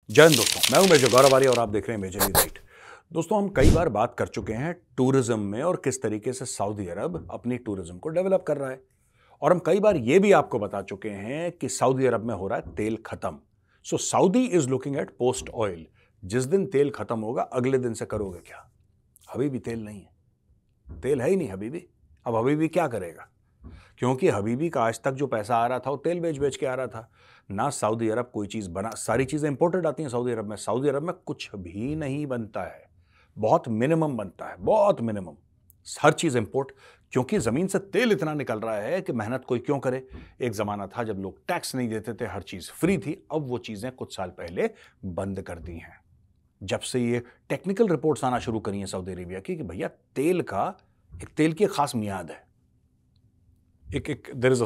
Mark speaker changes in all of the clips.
Speaker 1: जय हिंद दोस्तों, मैं हूं मेजर गौरव आर्य और आप देख रहे हैं मेजर राइट। दोस्तों, हम कई बार बात कर चुके हैं टूरिज्म में और किस तरीके से सऊदी अरब अपनी टूरिज्म को डेवलप कर रहा है। और हम कई बार यह भी आपको बता चुके हैं कि सऊदी अरब में हो रहा है तेल खत्म। So Saudi is looking at post oil. जिस दिन तेल खत्म होगा अगले दिन से करोगे क्या? हबीबी तेल नहीं है, तेल है ही नहीं हबीबी। अब हबीबी क्या करेगा? क्योंकि हबीबी का आज तक जो पैसा आ रहा था वो तेल बेच बेच के आ रहा था ना। सऊदी अरब कोई चीज़ बना, सारी चीज़ें इंपोर्टेड आती हैं सऊदी अरब में। सऊदी अरब में कुछ भी नहीं बनता है, बहुत मिनिमम बनता है, बहुत मिनिमम। हर चीज़ इंपोर्ट, क्योंकि ज़मीन से तेल इतना निकल रहा है कि मेहनत कोई क्यों करे। एक ज़माना था जब लोग टैक्स नहीं देते थे, हर चीज़ फ्री थी। अब वो चीज़ें कुछ साल पहले बंद कर दी हैं, जब से ये टेक्निकल रिपोर्ट्स आना शुरू करी हैं सऊदी अरेबिया की कि भैया तेल की एक खास मियाद है। There is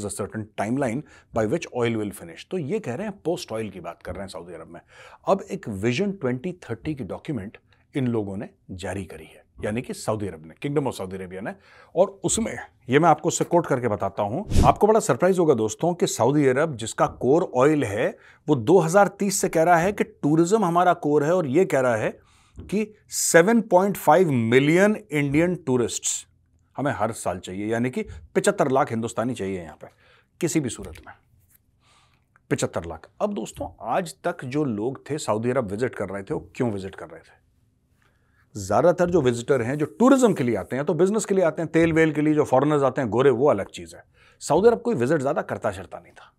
Speaker 1: a certain timeline by which oil will finish. तो ये कह रहे हैं पोस्ट ऑयल की बात कर रहे हैं सऊदी अरब में। अब एक विजन 2030 की डॉक्यूमेंट इन लोगों ने जारी करी है, यानी कि सऊदी अरब ने, किंगडम ऑफ सऊदी अरेबिया ने। और उसमें ये मैं आपको कोट करके बताता हूं। आपको बड़ा सरप्राइज होगा दोस्तों कि सऊदी अरब, जिसका कोर ऑयल है, वो 2030 से कह रहा है कि टूरिज्म हमारा कोर है। और ये कह रहा है कि 7.5 मिलियन इंडियन टूरिस्ट्स हमें हर साल चाहिए, यानी कि 75 लाख हिंदुस्तानी चाहिए यहां पे किसी भी सूरत में। 75 लाख। अब दोस्तों, आज तक जो लोग थे सऊदी अरब विजिट कर रहे थे, वो क्यों विजिट कर रहे थे? ज्यादातर जो विजिटर हैं, जो टूरिज्म के लिए आते हैं, तो बिजनेस के लिए आते हैं, तेल वेल के लिए जो फॉरेनर्स आते हैं गोरे, वो अलग चीज है। सऊदी अरब कोई विजिट ज्यादा करता शरता नहीं था,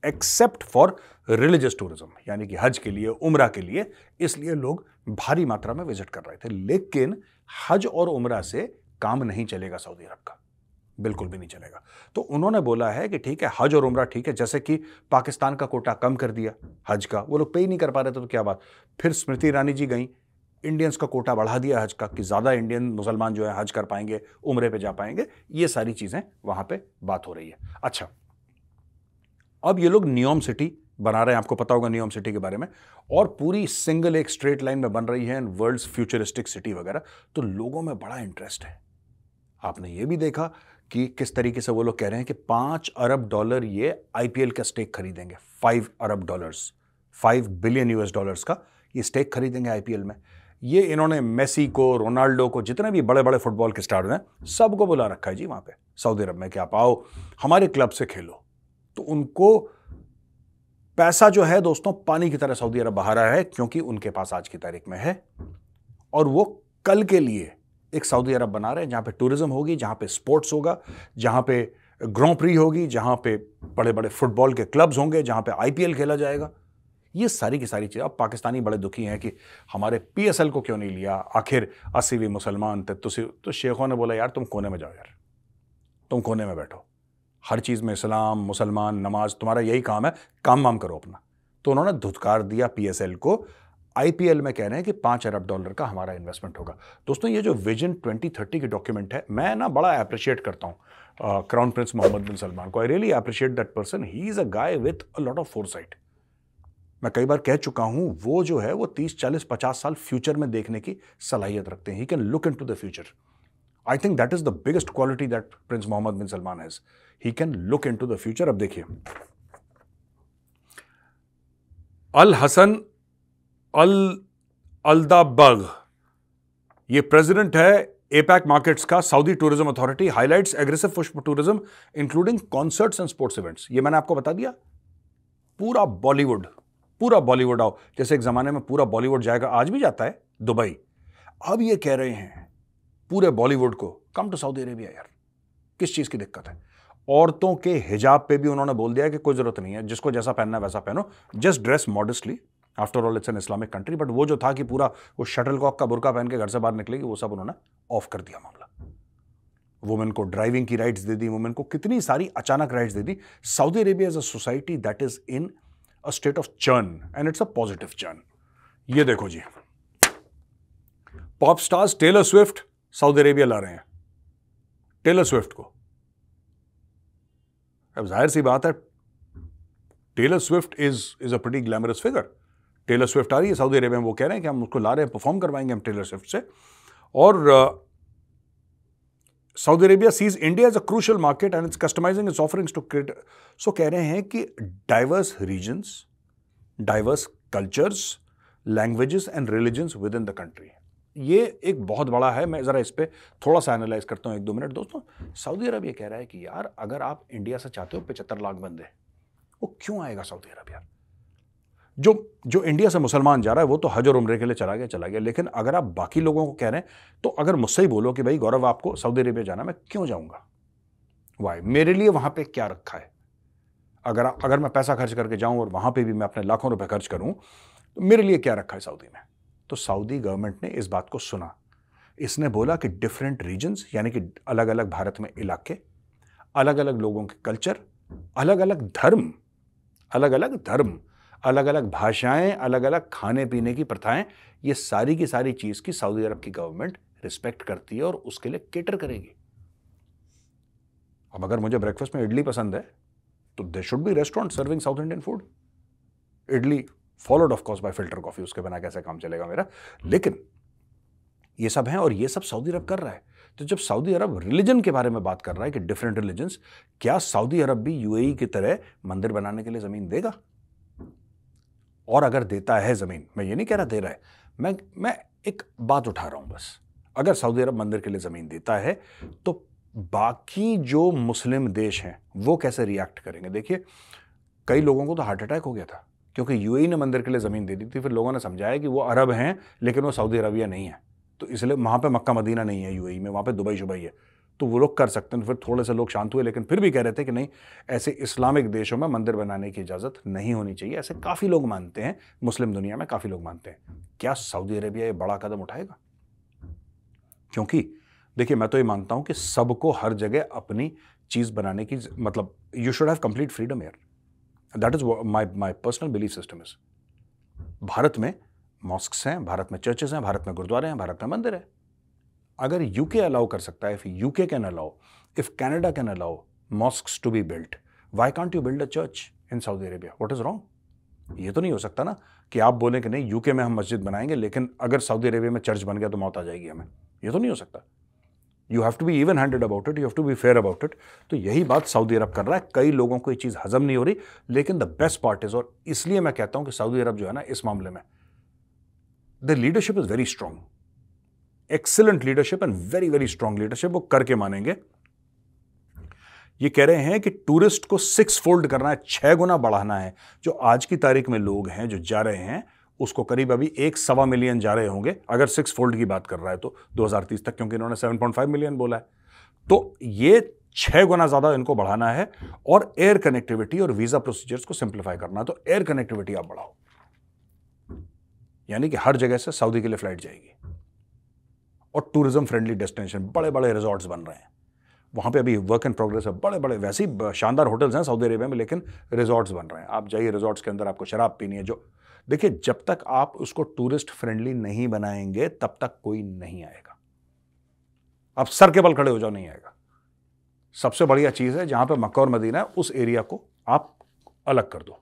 Speaker 1: एक्सेप्ट फॉर रिलीजियस टूरिज्म, यानी कि हज के लिए, उम्रा के लिए। इसलिए लोग भारी मात्रा में विजिट कर रहे थे। लेकिन हज और उम्रा से काम नहीं चलेगा सऊदी अरब का, बिल्कुल भी नहीं चलेगा। तो उन्होंने बोला है कि ठीक है, हज और उम्रा ठीक है। जैसे कि पाकिस्तान का कोटा कम कर दिया हज का, वो लोग पे ही नहीं कर पा रहे थे, तो क्या बात। फिर स्मृति ईरानी जी गई, इंडियंस का कोटा बढ़ा दिया हज का, कि ज्यादा इंडियन मुसलमान जो है हज कर पाएंगे, उम्रे पे जा पाएंगे। ये सारी चीजें वहां पे बात हो रही है। अच्छा, अब ये लोग नियोम सिटी बना रहे हैं, आपको पता होगा नियोम सिटी के बारे में। और पूरी सिंगल एक स्ट्रेट लाइन में बन रही है, वर्ल्ड्स फ्यूचरिस्टिक सिटी वगैरह। तो लोगों में बड़ा इंटरेस्ट है। आपने ये भी देखा कि किस तरीके से वो लोग कह रहे हैं कि $5 अरब ये आईपीएल का स्टेक खरीदेंगे। $5 अरब, $5 बिलियन US का ये स्टेक खरीदेंगे आईपीएल में। ये इन्होंने मेसी को, रोनाल्डो को, जितने भी बड़े बड़े फुटबॉल के स्टार हैं, सबको बुला रखा है जी वहां पे सऊदी अरब में कि आप आओ हमारे क्लब से खेलो। तो उनको पैसा जो है दोस्तों पानी की तरह सऊदी अरब बहा रहा है, क्योंकि उनके पास आज की तारीख में है। और वो कल के लिए एक सऊदी अरब बना रहे हैं जहां पे टूरिज्म होगी, जहां पे स्पोर्ट्स होगा, जहां पे ग्रॉ प्री होगी, जहां पे बड़े बड़े फुटबॉल के क्लब्स होंगे, जहां पे आईपीएल खेला जाएगा। ये सारी की सारी चीज़। अब पाकिस्तानी बड़े दुखी हैं कि हमारे पीएसएल को क्यों नहीं लिया, आखिर 80 मुसलमान थे। तो शेखों ने बोला यार तुम कोने में जाओ, यार तुम कोने में बैठो, हर चीज़ में इस्लाम, मुसलमान, नमाज, तुम्हारा यही काम है, काम वाम करो अपना। तो उन्होंने धुतकार दिया पीएसएल को। आईपीएल में कह रहे हैं कि $5 अरब का हमारा इन्वेस्टमेंट होगा। दोस्तों, ये जो विजन 2030 की डॉक्यूमेंट है, मैं ना बड़ा अप्रिशिएट करता हूं crown Prince Mohammed bin Salman को। I really appreciate that person. He is a guy with a lot of foresight. मैं कई बार कह चुका हूं, वो जो है वो 30, 40, 50 साल फ्यूचर में देखने की सलाहियत रखते हैं। He can look into the future. I think that is the biggest quality that prince Mohammed bin Salman has. He can look into the future. अब देखिए, अल हसन अल्दाबग, ये president है APAC markets का, Saudi tourism authority highlights aggressive push for tourism including concerts and sports events. ये मैंने आपको बता दिया। पूरा बॉलीवुड आओ, जैसे एक जमाने में पूरा बॉलीवुड जाएगा, आज भी जाता है दुबई। अब ये कह रहे हैं पूरे बॉलीवुड को कम टू सऊदी अरेबिया। यार किस चीज की दिक्कत है? औरतों के हिजाब पे भी उन्होंने बोल दिया कि कोई जरूरत नहीं है, जिसको जैसा पहनना है वैसा पहनो, just dress modestly, after all it's an Islamic country. But वो जो था कि पूरा वो शटलकॉक का बुर्का पहन के घर से बाहर निकलेगी, वो सब उन्होंने ऑफ कर दिया मामला। वुमेन को ड्राइविंग की राइट्स दे दी, वुमेन को कितनी सारी अचानक राइट्स दे दी। Saudi Arabia is a society that is in a state of churn and it's a positive churn. ये देखो जी, pop stars Taylor Swift Saudi Arabia ला रहे हैं टेलर स्विफ्ट को। अब जाहिर सी बात है, Taylor Swift is a pretty glamorous figure. Taylor Swift आ रही है सऊदी अरेबिया में, वो कह रहे हैं कि हम उसको ला रहे हैं, परफॉर्म करवाएंगे हम टेलर स्विफ्ट से। और Saudi Arabia sees India as a crucial market and it's customising its offerings to create. So कह रहे हैं कि diverse regions, diverse cultures, languages and religions within the country. ये एक बहुत बड़ा है। मैं जरा इस पे थोड़ा सा एनालाइज करता हूं 1-2 मिनट। दोस्तों, सऊदी अरब ये कह रहा है कि यार अगर आप इंडिया से चाहते हो 75 लाख बंदे, वो क्यों आएगा सऊदी अरब यार? जो जो इंडिया से मुसलमान जा रहा है वो तो हज और उम्रे के लिए चला गया, लेकिन अगर आप बाकी लोगों को कह रहे हैं, तो अगर मुझसे ही बोलो कि भाई गौरव आपको सऊदी अरेबिया जाना, मैं क्यों जाऊंगा? वाई? मेरे लिए वहां पे क्या रखा है? अगर मैं पैसा खर्च करके जाऊं और वहां पे भी मैं अपने लाखों रुपए खर्च करूं, तो मेरे लिए क्या रखा है सऊदी में? तो सऊदी गवर्नमेंट ने इस बात को सुना। इसने बोला कि डिफरेंट रीजन्स, यानी कि अलग अलग भारत में इलाके, अलग अलग लोगों के कल्चर, अलग अलग धर्म, अलग अलग भाषाएं, अलग अलग खाने पीने की प्रथाएं, ये सारी की सारी चीज की सऊदी अरब की गवर्नमेंट रिस्पेक्ट करती है और उसके लिए केटर करेगी। अब अगर मुझे ब्रेकफास्ट में इडली पसंद है, तो they should be restaurant serving South Indian food. Idli followed of course by filter coffee, उसके बिना कैसे काम चलेगा मेरा? लेकिन ये सब है और ये सब सऊदी अरब कर रहा है। तो जब सऊदी अरब रिलीजन के बारे में बात कर रहा है कि डिफरेंट रिलीजन्स, क्या सऊदी अरब भी यूएई की तरह मंदिर बनाने के लिए जमीन देगा? और अगर देता है जमीन, मैं ये नहीं कह रहा दे रहा है, मैं एक बात उठा रहा हूं बस, अगर सऊदी अरब मंदिर के लिए जमीन देता है, तो बाकी जो मुस्लिम देश हैं वो कैसे रिएक्ट करेंगे? देखिए, कई लोगों को तो हार्ट अटैक हो गया था, क्योंकि यूएई ने मंदिर के लिए जमीन दे दी थी। फिर लोगों ने समझाया कि वो अरब हैं लेकिन वो सऊदी अरबिया नहीं है, तो इसलिए वहां पे मक्का मदीना नहीं है यूएई में, वहां पे दुबई शुबई है, तो वो लोग कर सकते हैं। फिर थोड़े से लोग शांत हुए, लेकिन फिर भी कह रहे थे कि नहीं, ऐसे इस्लामिक देशों में मंदिर बनाने की इजाजत नहीं होनी चाहिए। ऐसे काफी लोग मानते हैं, मुस्लिम दुनिया में काफी लोग मानते हैं। क्या सऊदी अरेबिया ये बड़ा कदम उठाएगा? क्योंकि देखिए, मैं तो ये मानता हूं कि सबको हर जगह अपनी चीज बनाने की, मतलब you should have complete freedom here. That is my personal belief system is. Bharat में मॉस्क्स हैं, भारत में चर्चेस हैं, भारत में गुरुद्वारे हैं, भारत में मंदिर है। अगर यूके अलाउ कर सकता है, if UK can allow, if Canada can allow mosques to be built, why can't you build a church in Saudi Arabia? What is wrong? ये तो नहीं हो सकता ना कि आप बोलें कि नहीं, यूके में हम मस्जिद बनाएंगे, लेकिन अगर सऊदी अरेबिया में चर्च बन गया तो मौत आ जाएगी हमें। ये तो नहीं हो सकता। You have to be even handed about it, you have to be fair about it. तो यही बात सऊदी अरब कर रहा है। कई लोगों को ये चीज हजम नहीं हो रही, लेकिन द बेस्ट पार्ट इज, और इसलिए मैं कहता हूं कि सऊदी अरब जो है ना, इस मामले में the leadership is very strong, excellent leadership and very very strong leadership. वो करके मानेंगे। ये कह रहे हैं कि टूरिस्ट को 6 फोल्ड करना है, 6 गुना बढ़ाना है। जो आज की तारीख में लोग हैं जो जा रहे हैं, उसको करीब अभी 1.25 मिलियन जा रहे होंगे, अगर 6 फोल्ड की बात कर रहा है तो 2030 तक, क्योंकि इन्होंने 7.5 मिलियन बोला है। तो ये 6 गुना ज्यादा इनको बढ़ाना है। और एयर कनेक्टिविटी और वीजा प्रोसीजर्स को सिंप्लीफाई करना है। तो एयर कनेक्टिविटी आप बढ़ाओ, यानी कि हर जगह से सऊदी के लिए फ्लाइट जाएगी। और टूरिज्म फ्रेंडली डेस्टिनेशन, बड़े बड़े रिजॉर्ट्स बन रहे हैं वहां पे, अभी वर्क इन प्रोग्रेस है। बड़े बड़े वैसे ही शानदार होटल्स हैं सऊदी अरेबिया में, लेकिन रिजॉर्ट्स बन रहे हैं। आप जाइए रिजॉर्ट्स के अंदर, आपको शराब पीनी है। जो देखिए, जब तक आप उसको टूरिस्ट फ्रेंडली नहीं बनाएंगे, तब तक कोई नहीं आएगा। आप सर के बल खड़े हो जाओ, नहीं आएगा। सबसे बढ़िया चीज है, जहां पे मक्का और मदीना है, उस एरिया को आप अलग कर दो।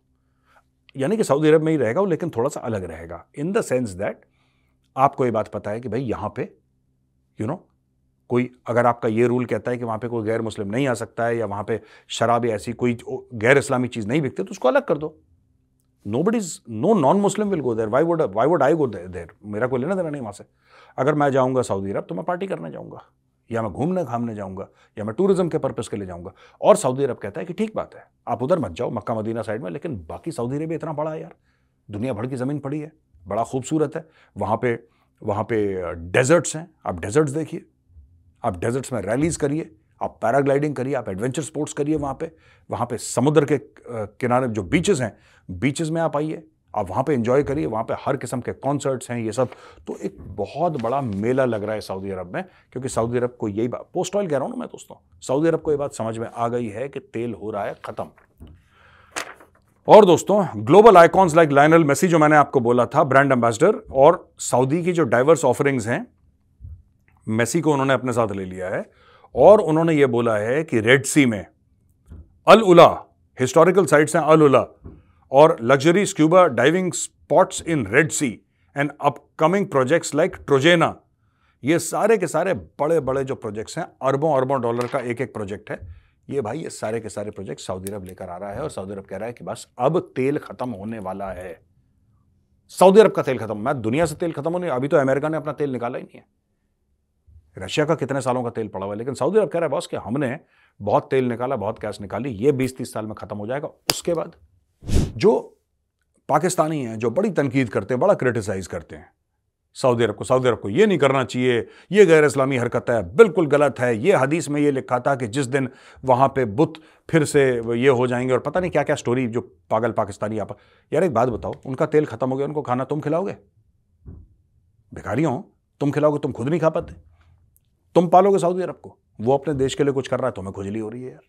Speaker 1: यानी कि सऊदी अरब में ही रहेगा वो, लेकिन थोड़ा सा अलग रहेगा, इन द सेंस दैट आपको ये बात पता है कि भाई यहां पे कोई, अगर आपका ये रूल कहता है कि वहां पे कोई गैर मुस्लिम नहीं आ सकता है, या वहां पे शराब या ऐसी कोई गैर इस्लामी चीज नहीं बिकती, तो उसको अलग कर दो। No non Muslim will go there. Why would I go there? मेरा कोई लेना देना नहीं वहां से। अगर मैं जाऊंगा सऊदी अरब, तो मैं पार्टी करने जाऊंगा, या मैं घूमने घामने जाऊंगा, या मैं टूरिज्म के पर्पस के लिए जाऊंगा। और सऊदी अरब कहता है कि ठीक बात है, आप उधर मत जाओ, मक्का मदीना साइड में, लेकिन बाकी सऊदी अरेबिया इतना बड़ा है यार, दुनिया भर की जमीन पड़ी है, बड़ा खूबसूरत है। वहां पे डेजर्ट्स हैं, आप डेजर्ट्स देखिए, आप डेजर्ट्स में रैलीज करिए, आप पैराग्लाइडिंग करिए, आप एडवेंचर स्पोर्ट्स करिए। वहां पे समुद्र के किनारे जो बीचेस हैं, बीचेस में आप आइए, आप वहां पे एंजॉय करिए। वहां पे हर किस्म के कॉन्सर्ट्स हैं, ये सब। तो एक बहुत बड़ा मेला लग रहा है सऊदी अरब में, क्योंकि सऊदी अरब को यही बात, पोस्ट ऑयल कह रहा हूं ना मैं दोस्तों, सऊदी अरब को ये बात समझ में आ गई है कि तेल हो रहा है खत्म। और दोस्तों, global icons like Lionel Messi, जो मैंने आपको बोला था, ब्रांड एम्बेसडर, और सऊदी की जो डाइवर्स ऑफरिंग्स हैं, मेसी को उन्होंने अपने साथ ले लिया है। और उन्होंने ये बोला है कि रेड सी में अल उला, हिस्टोरिकल साइट्स हैं अल उला, और luxury scuba diving spots in Red Sea and upcoming projects like Trojena, ये सारे के सारे बड़े बड़े जो प्रोजेक्ट्स हैं, अरबों अरबों डॉलर का एक एक प्रोजेक्ट है ये भाई। ये सारे के सारे प्रोजेक्ट सऊदी अरब लेकर आ रहा है, और सऊदी अरब कह रहा है कि बस अब तेल खत्म होने वाला है। सऊदी अरब का तेल खत्म, मैं दुनिया से तेल खत्म होने, अभी तो अमेरिका ने अपना तेल निकाला ही नहीं है। रशिया का कितने सालों का तेल पड़ा हुआ है, लेकिन सऊदी अरब कह रहा है बॉस कि हमने बहुत तेल निकाला, बहुत गैस निकाली, ये 20-30 साल में खत्म हो जाएगा। उसके बाद जो पाकिस्तानी हैं, जो बड़ी तनकीद करते हैं, बड़ा क्रिटिसाइज करते हैं सऊदी अरब को ये नहीं करना चाहिए, ये गैर इस्लामी हरकत है, बिल्कुल गलत है, ये हदीस में ये लिखा था कि जिस दिन वहां पे बुत फिर से ये हो जाएंगे, और पता नहीं क्या क्या स्टोरी जो पागल पाकिस्तानी आप। यार एक बात बताओ, उनका तेल खत्म हो गया, उनको खाना तुम खिलाओगे? भिखारियों, तुम खिलाओगे? तुम खुद नहीं खा पाते? तुम पालोगे सऊदी अरब को? वो अपने देश के लिए कुछ कर रहा है, तुम्हें खुजली हो रही है यार।